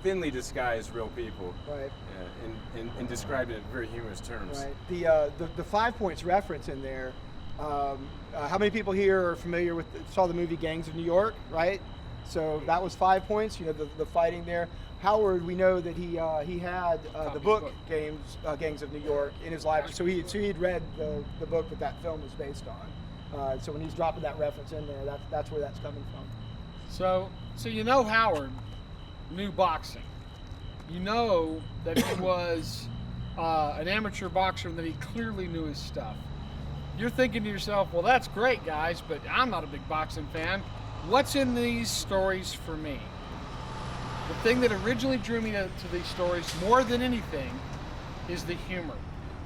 thinly disguised real people, right? And described it in very humorous terms. Right. The 5 Points reference in there. How many people here are familiar with saw the movie Gangs of New York? Right. So that was 5 Points. The fighting there. Howard, we know that he had the book Gangs of New York in his library. So he'd read the book that film was based on. So when he's dropping that reference in there, that's where that's coming from. So Howard knew boxing. That he was an amateur boxer and that he clearly knew his stuff. You're thinking to yourself, well, that's great, guys, but I'm not a big boxing fan. What's in these stories for me? The thing that originally drew me to these stories more than anything is the humor.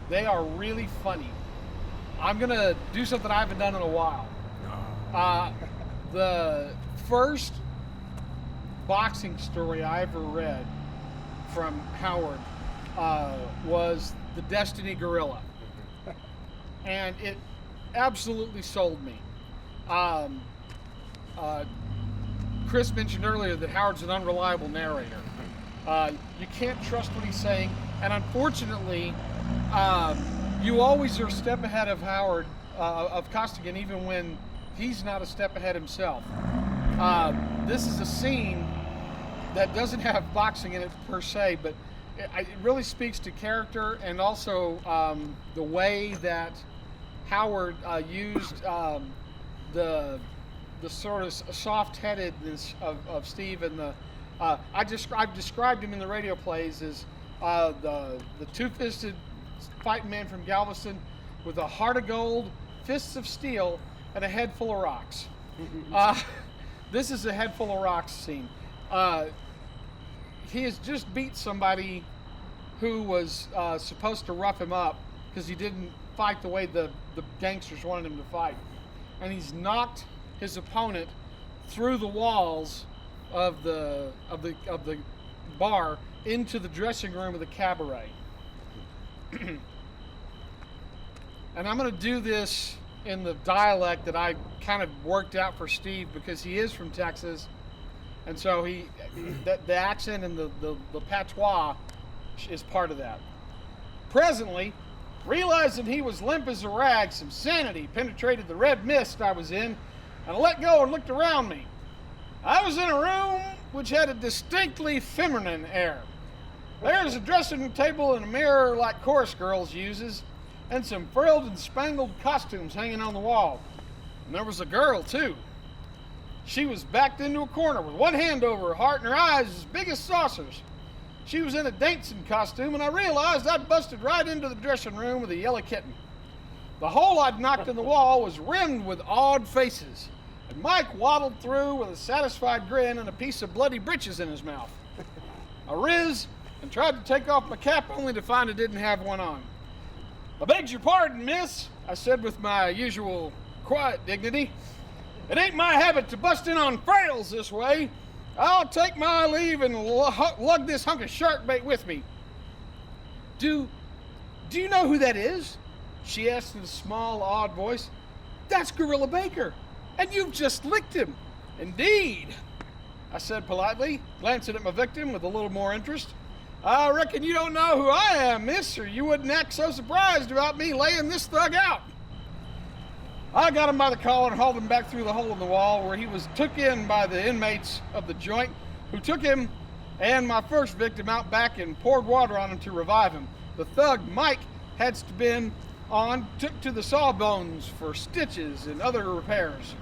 They are really funny. I'm going to do something I haven't done in a while. The first boxing story I ever read from Howard was The Destiny Gorilla. And it absolutely sold me. Chris mentioned earlier that Howard's an unreliable narrator. You can't trust what he's saying, and unfortunately, you always are a step ahead of Howard, of Costigan, even when he's not a step ahead himself. This is a scene that doesn't have boxing in it per se, but it really speaks to character and also the way that Howard used the sort of soft-headedness of Steve, and I've described him in the radio plays as the two-fisted fighting man from Galveston with a heart of gold, fists of steel, and a head full of rocks. This is a head full of rocks scene. He has just beat somebody who was supposed to rough him up because he didn't fight the way the gangsters wanted him to fight. And he's knocked his opponent through the walls of the bar into the dressing room of the cabaret. And I'm going to do this in the dialect that I kind of worked out for Steve, because he is from Texas, and so the accent and the patois is part of that. Presently, realizing he was limp as a rag, some sanity penetrated the red mist I was in, and I let go and looked around me. I was in a room which had a distinctly feminine air. There was a dressing table and a mirror like chorus girls uses, and some frilled and spangled costumes hanging on the wall. And there was a girl, too. She was backed into a corner with one hand over her heart and her eyes as big as saucers. She was in a dancing costume, and I realized I'd busted right into the dressing room with a yellow kitten. The hole I'd knocked in the wall was rimmed with awed faces, and Mike waddled through with a satisfied grin and a piece of bloody breeches in his mouth. I riz and tried to take off my cap, only to find I didn't have one on. "I begs your pardon, miss," I said with my usual quiet dignity. "It ain't my habit to bust in on frails this way. I'll take my leave and lug this hunk of shark bait with me." Do you know who that is?" she asked in a small, odd voice. "That's Gorilla Baker, and you've just licked him." "Indeed," I said politely, glancing at my victim with a little more interest. "I reckon you don't know who I am, miss, or you wouldn't act so surprised about me laying this thug out." I got him by the collar and hauled him back through the hole in the wall, where he was took in by the inmates of the joint, who took him and my first victim out back and poured water on him to revive him. The thug Mike had been took to the sawbones for stitches and other repairs.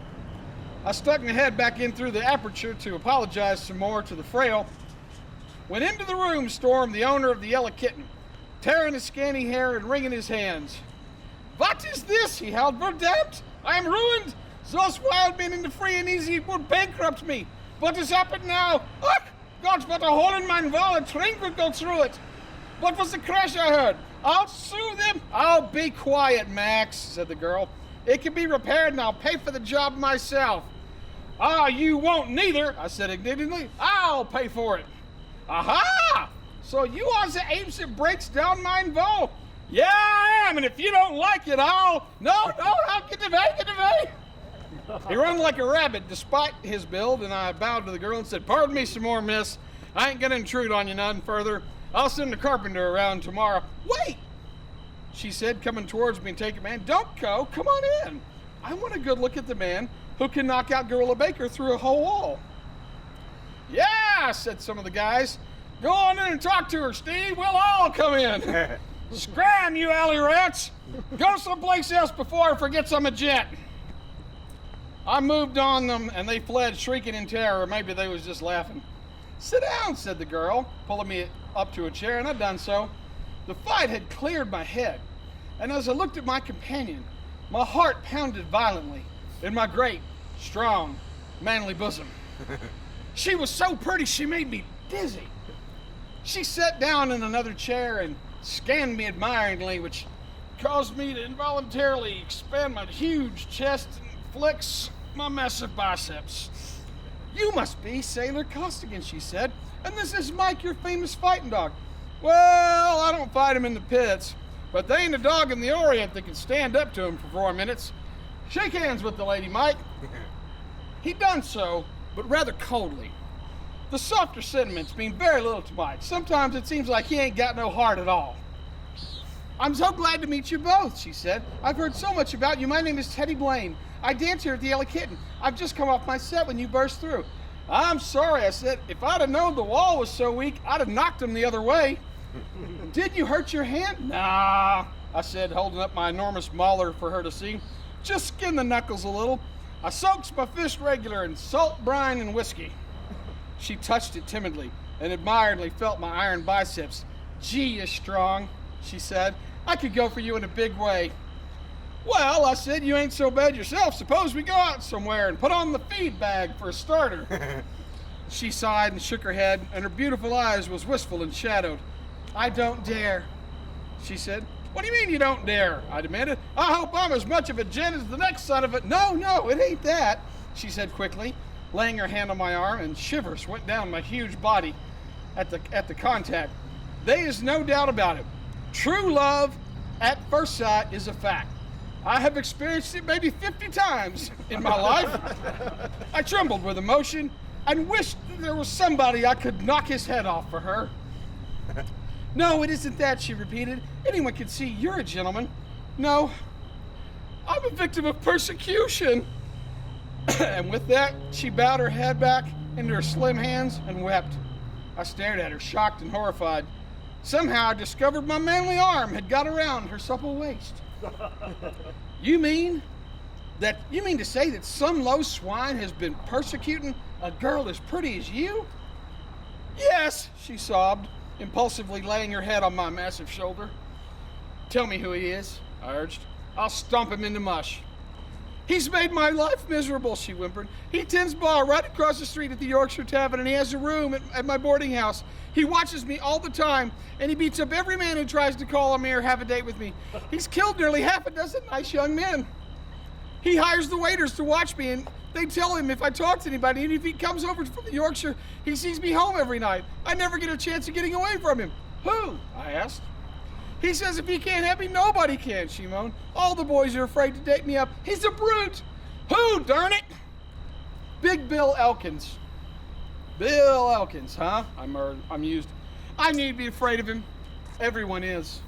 I stuck my head back in through the aperture to apologize some more to the frail. When into the room stormed the owner of the yellow kitten, tearing his scanty hair and wringing his hands. "What is this?" he howled. "Verdammt! I am ruined! Those wild men in the free and easy would bankrupt me. What has happened now? Ach, Gott, what a hole in my wall! A train could go through it! What was the crash I heard? I'll sue them!" "Oh, be quiet, Max," said the girl. "It can be repaired and I'll pay for the job myself." "Ah, you won't neither," I said indignantly. "I'll pay for it." "Aha! So you are the apes that breaks down mine wall?" "Yeah, I am, and if you don't like it, I'll get away. He run like a rabbit despite his build, and I bowed to the girl and said, "Pardon me some more, miss. I ain't gonna intrude on you none further. I'll send the carpenter around tomorrow." "Wait," she said, coming towards me and taking my hand. "Don't go. Come on in. I want a good look at the man who can knock out Gorilla Baker through a whole wall." "Yeah," said some of the guys. "Go on in and talk to her, Steve. We'll all come in." "Scram, you alley rats! Go someplace else before I forget I'm a jet." I moved on them, and they fled, shrieking in terror. Maybe they was just laughing. "Sit down," said the girl, pulling me up to a chair, and I'd done so. The fight had cleared my head, and as I looked at my companion, my heart pounded violently in my great, strong, manly bosom. She was so pretty, she made me dizzy. She sat down in another chair and scanned me admiringly, which caused me to involuntarily expand my huge chest and flex my massive biceps. "You must be Sailor Costigan," she said, "and this is Mike, your famous fighting dog." "Well, I don't fight him in the pits, but there ain't a dog in the Orient that can stand up to him for 4 minutes. Shake hands with the lady, Mike." He done so, but rather coldly. The softer sentiments mean very little to Mike. Sometimes it seems like he ain't got no heart at all. "I'm so glad to meet you both," she said. "I've heard so much about you. My name is Teddy Blaine. I dance here at the Yellow Kitten. I've just come off my set when you burst through." "I'm sorry," I said. "If I'd have known the wall was so weak, I'd have knocked him the other way." "Did you hurt your hand?" "Nah," I said, holding up my enormous mauler for her to see. "Just skin the knuckles a little. I soaks my fist regular in salt brine and whiskey." She touched it timidly and admiringly felt my iron biceps. "Gee, you're strong," she said. "I could go for you in a big way." "Well," I said, "you ain't so bad yourself. Suppose we go out somewhere and put on the feed bag for a starter." She sighed and shook her head, and her beautiful eyes was wistful and shadowed. "I don't dare," she said. What do you mean you don't dare? I demanded. I hope I'm as much of a gent as the next son of a... No, it ain't that, she said quickly, laying her hand on my arm, and shivers went down my huge body at the contact. There is no doubt about it. True love at first sight is a fact. I have experienced it maybe 50 times in my life. I trembled with emotion and wished that there was somebody I could knock his head off for her. No, it isn't that, she repeated. Anyone can see you're a gentleman. No, I'm a victim of persecution. And with that, she bowed her head back into her slim hands and wept. I stared at her, shocked and horrified. Somehow I discovered my manly arm had got around her supple waist. You mean to say that some low swine has been persecuting a girl as pretty as you? Yes, she sobbed, impulsively laying her head on my massive shoulder. Tell me who he is, I urged. I'll stomp him into mush. He's made my life miserable, she whimpered. He tends bar right across the street at the Yorkshire Tavern, and he has a room at my boarding house. He watches me all the time, and he beats up every man who tries to call on me or have a date with me. He's killed nearly half a dozen nice young men. He hires the waiters to watch me, and they tell him if I talk to anybody, and if he comes over from the Yorkshire, he sees me home every night. I never get a chance of getting away from him. Who? I asked. He says if he can't have me, nobody can, she moaned. All the boys are afraid to date me up. He's a brute. Who, darn it? Big Bill Elkins. Bill Elkins, huh? I'm used. I need to be afraid of him. Everyone is.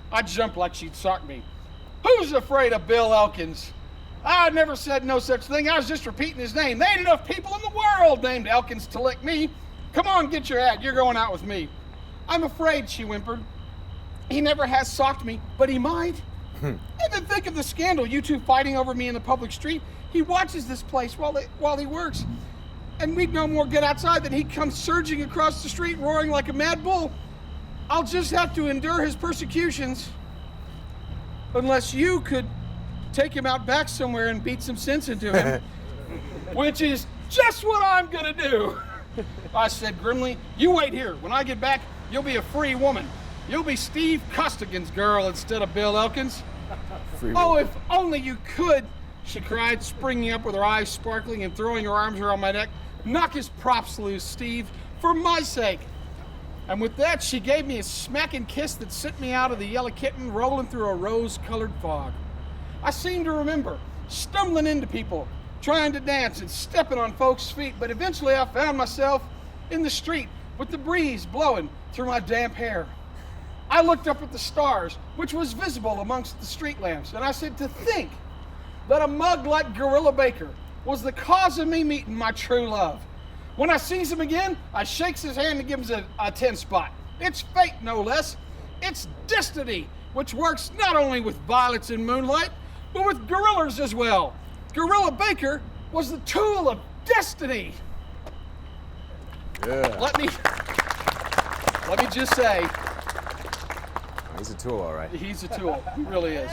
I jumped like she'd socked me. Who's afraid of Bill Elkins? I never said no such thing. I was just repeating his name. There ain't enough people in the world named Elkins to lick me. Come on, get your hat. You're going out with me. I'm afraid, she whimpered. He never has socked me, but he might. And then think of the scandal, you two fighting over me in the public street. He watches this place while he works. And we'd no more get outside than he'd come surging across the street, roaring like a mad bull. I'll just have to endure his persecutions. Unless you could take him out back somewhere and beat some sense into him. Which is just what I'm gonna do. I said grimly, you wait here. When I get back, you'll be a free woman. You'll be Steve Costigan's girl instead of Bill Elkins. Oh, if only you could, she cried, springing up with her eyes sparkling and throwing her arms around my neck. Knock his props loose, Steve, for my sake. And with that, she gave me a smacking kiss that sent me out of the Yellow Kitten rolling through a rose-colored fog. I seem to remember stumbling into people, trying to dance and stepping on folks' feet, but eventually I found myself in the street with the breeze blowing through my damp hair. I looked up at the stars, which was visible amongst the street lamps, and I said, to think that a mug like Gorilla Baker was the cause of me meeting my true love. When I sees him again, I shakes his hand and gives him a 10 spot. It's fate, no less. It's destiny, which works not only with violets and moonlight, but with gorillas as well. Gorilla Baker was the tool of destiny. Yeah. Let me just say, He's a tool, all right. he's a tool. He really is.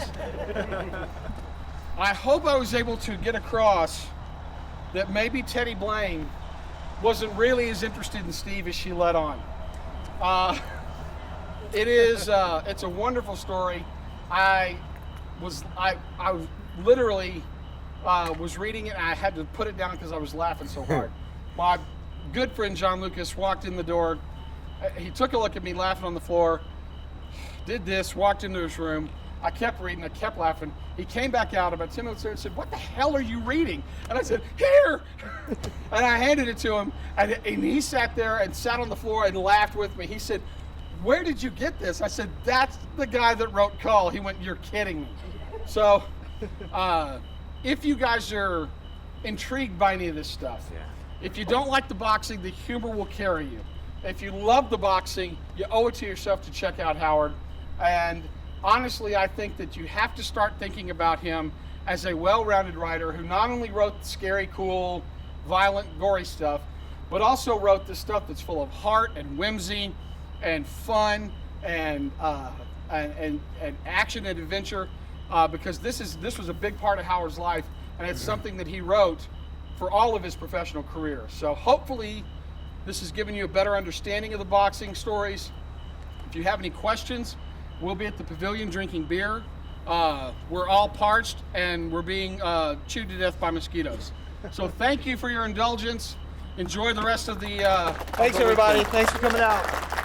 I hope I was able to get across that maybe Teddy Blaine wasn't really as interested in Steve as she let on. It's a wonderful story. I literally was reading it and I had to put it down because I was laughing so hard. My good friend John Lucas walked in the door. He took a look at me laughing on the floor, did this, walked into his room. I kept reading, I kept laughing. He came back out about 10 minutes later and said, what the hell are you reading? And I said, here! And I handed it to him, and he sat there and sat on the floor and laughed with me. He said, where did you get this? I said, that's the guy that wrote Call. He went, you're kidding me. So, if you guys are intrigued by any of this stuff, if you don't like the boxing, the humor will carry you. If you love the boxing, you owe it to yourself to check out Howard. And honestly, I think that you have to start thinking about him as a well-rounded writer who not only wrote the scary, cool, violent, gory stuff, but also wrote the stuff that's full of heart and whimsy and fun and action and adventure. Because this was a big part of Howard's life, and it's something that he wrote for all of his professional career. So hopefully this has given you a better understanding of the boxing stories. If you have any questions, we'll be at the pavilion drinking beer. We're all parched and we're being chewed to death by mosquitoes. So thank you for your indulgence. Enjoy the rest of the Thanks, everybody. Thanks for coming out.